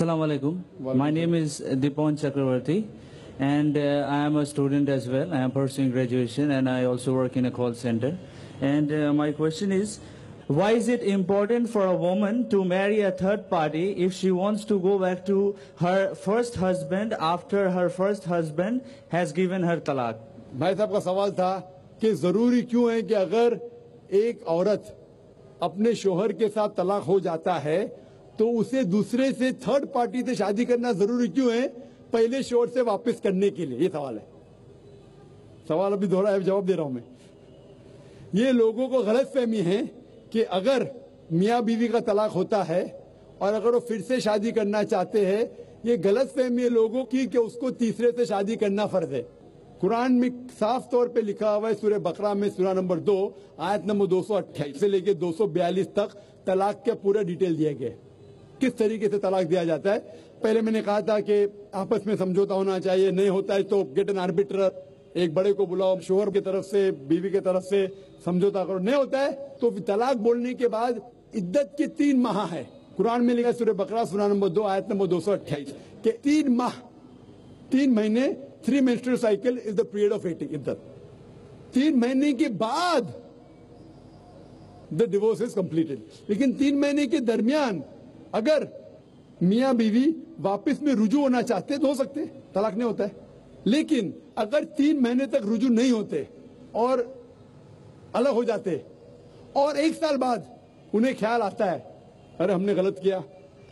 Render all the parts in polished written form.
Assalamu alaikum. My name is Dipon Chakravarti, and I am a student as well. I am pursuing graduation, and I also work in a call center. And my question is, why is it important for a woman to marry a third party if she wants to go back to her first husband after her first husband has given her talaq? भाई साहब का सवाल था कि जरूरी क्यों है कि अगर एक औरत अपने शोहर के साथ तलाक हो जाता है तो उसे दूसरे से थर्ड पार्टी से शादी करना जरूरी क्यों है पहले शोहर से वापस करने के लिए? ये सवाल है। सवाल अभी दोहरा है, जवाब दे रहा हूं मैं। ये लोगों को गलतफहमी है कि अगर मियां बीवी का तलाक होता है और अगर वो फिर से शादी करना चाहते हैं, ये गलतफहमी है लोगों की कि उसको तीसरे से शादी करना फर्ज है। कुरान में साफ तौर पे लिखा हुआ है, सूरह बकरा में सूरा नंबर 2 आयत नंबर 228 से लेके 242 तक तलाक के पूरा डिटेल दिए गए, किस तरीके से तलाक दिया जाता है। पहले मैंने कहा था कि आपस में समझौता होना चाहिए, नहीं होता है तो गेट एन आर्बिट्रर, एक बड़े को बुलाओ, शोहर की तरफ से बीवी की तरफ से समझौता करो। नहीं होता है तो तलाक बोलने के बाद इद्दत के 3 माह है। कुरान में लिखा सूरह बकरा सूरा नंबर 2 आयत नंबर 228 के 3 माह, 3 महीने, 3 menstrual cycle is the period of waiting इद्दत। 3 महीने के बाद the divorce is completed। लेकिन 3 महीने के दरमियान अगर मियां बीवी वापस में रुजू होना चाहते तो हो सकते, तलाक नहीं होता है। लेकिन अगर 3 महीने तक रुजू नहीं होते और अलग हो जाते और 1 साल बाद उन्हें ख्याल आता है अरे हमने गलत किया,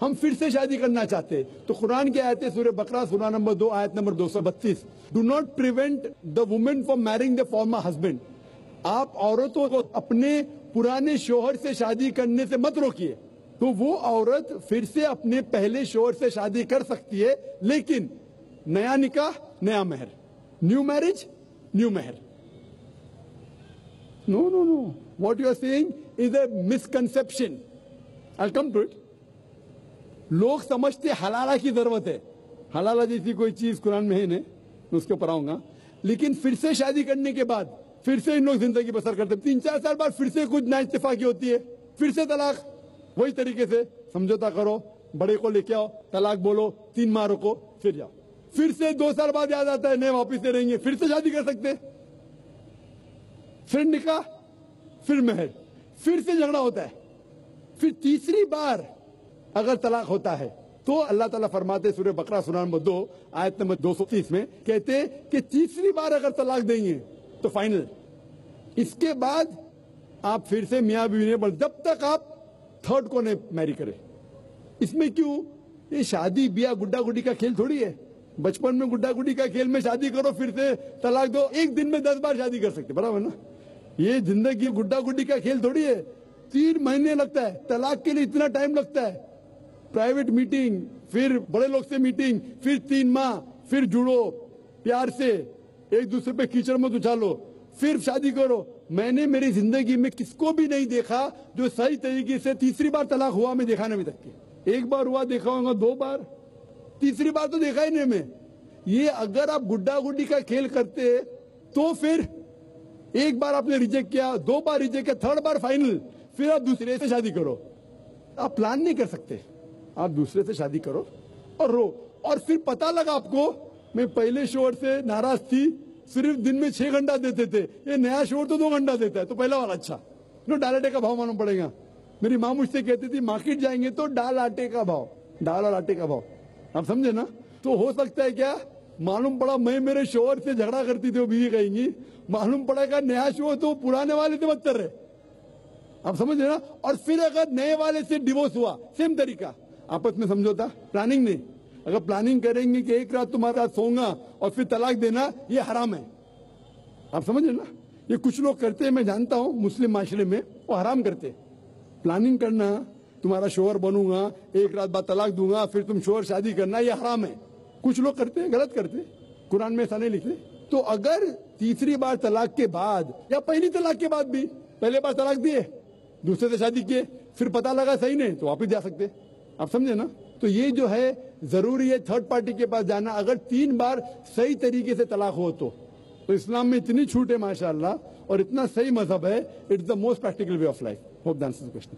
हम फिर से शादी करना चाहते, तो कुरान की आयत है सूरह बकरा सूरा नंबर 2 आयत number 232, do not prevent the women from marrying the former husband. आप औरतों को अपने पुराने शोहर से शादी करने से मत रोकिए। तो वो औरत फिर से अपने पहले शोहर से शादी कर सकती है, लेकिन नया निकाह नया मेहर, न्यू मैरिज न्यू मेहर। No no no, what you are saying is a misconception. I will come to it. लोग समझते हलाला की जरूरत है, हलाला जैसी कोई चीज कुरान में है नहीं, मैं उसके ऊपर आऊंगा। लेकिन फिर से शादी करने के बाद फिर से इन लोग जिंदगी बसर करते, 3-4 साल बाद फिर से कुछ नाइत्तेफाकी होती है, फिर से तलाक। वही तरीके से समझौता करो, बड़े को लेके आओ, तलाक बोलो, 3 माह रुको, फिर जाओ। फिर से 2 साल बाद याद आता है नहीं वापिस से रहेंगे, फिर से शादी कर सकते, फिर निकाह, फिर मेहर, फिर से झगड़ा होता है। फिर तीसरी बार अगर तलाक होता है तो अल्लाह ताला फरमाते सूरह बकरा सूरा नंबर 2 आयत नंबर 230 में कहते कि तीसरी बार अगर तलाक देंगे तो फाइनल। इसके बाद आप फिर से मियां बीवी ने बोल, जब तक आप थर्ड को नहीं मैरी करें। इसमें क्यों? ये शादी ब्याह गुड्डा गुड्डी का खेल थोड़ी है। बचपन में गुड्डा गुड्डी का खेल में शादी करो फिर से तलाक दो, एक दिन में 10 बार शादी कर सकते, बराबर ना? ये जिंदगी गुड्डा गुड्डी का खेल थोड़ी है। 3 महीने लगता है तलाक के लिए, इतना टाइम लगता है। प्राइवेट मीटिंग, फिर बड़े लोग से मीटिंग, फिर 3 माह, फिर जुड़ो प्यार से, एक दूसरे पे कीचड़ मत उछालो, फिर शादी करो। मैंने मेरी जिंदगी में किसको भी नहीं देखा जो सही तरीके से तीसरी बार तलाक हुआ, मैं देखा नहीं अभी तक के। 1 बार हुआ देखा होगा, 2 बार, तीसरी बार तो देखा ही नहीं मैं। ये अगर आप गुड्डा गुड्डी का खेल करते तो फिर 1 बार आपने रिजेक्ट किया, 2 बार रिजेक्ट किया, 3rd बार फाइनल, फिर आप दूसरे से शादी करो। आप प्लान नहीं कर सकते, आप दूसरे से शादी करो और रो। और फिर पता लगा आपको मैं पहले शोहर से नाराज थी, सिर्फ दिन में 6 घंटा देते थे, ये नया शोहर तो 2 घंटा देता है, तो पहला वाला अच्छा। नो, दाल आटे का भाव मालूम पड़ेगा। मेरी माँ मुझसे कहती थी मार्केट जाएंगे तो दाल आटे का भाव, दाल और आटे का भाव, आप समझे ना? तो हो सकता है क्या मालूम पड़ा मैं मेरे शोहर से झगड़ा करती थी, वो बीवी कहेंगी, मालूम पड़ेगा नया शोहर तो पुराने वाले से बदतर रहे, आप समझ रहे ना? और फिर अगर नए वाले से डिवोर्स हुआ, सेम तरीका, आपस में समझौता, प्लानिंग नहीं। अगर प्लानिंग करेंगे कि एक रात तुम्हारे साथ सोऊंगा और फिर तलाक देना, ये हराम है, आप समझ रहे ना? ये कुछ लोग करते हैं, मैं जानता हूं मुस्लिम माशरे में, वो हराम करते। प्लानिंग करना, तुम्हारा शोहर बनूंगा, एक रात बाद तलाक दूंगा, फिर तुम शोहर शादी करना, ये हराम है। कुछ लोग करते हैं, गलत करते, कुरान में ऐसा नहीं लिखते। तो अगर तीसरी बार तलाक के बाद या पहली तलाक के बाद भी, पहले बार तलाक दिए, दूसरे से शादी किए, फिर पता लगा सही नहीं, तो वापिस जा सकते, आप समझे ना? तो ये जो है जरूरी है थर्ड पार्टी के पास जाना, अगर 3 बार सही तरीके से तलाक हो तो इस्लाम में इतनी छूट है माशाअल्लाह, और इतना सही मजहब है, it's the most practical way of life. Hope that answers the question.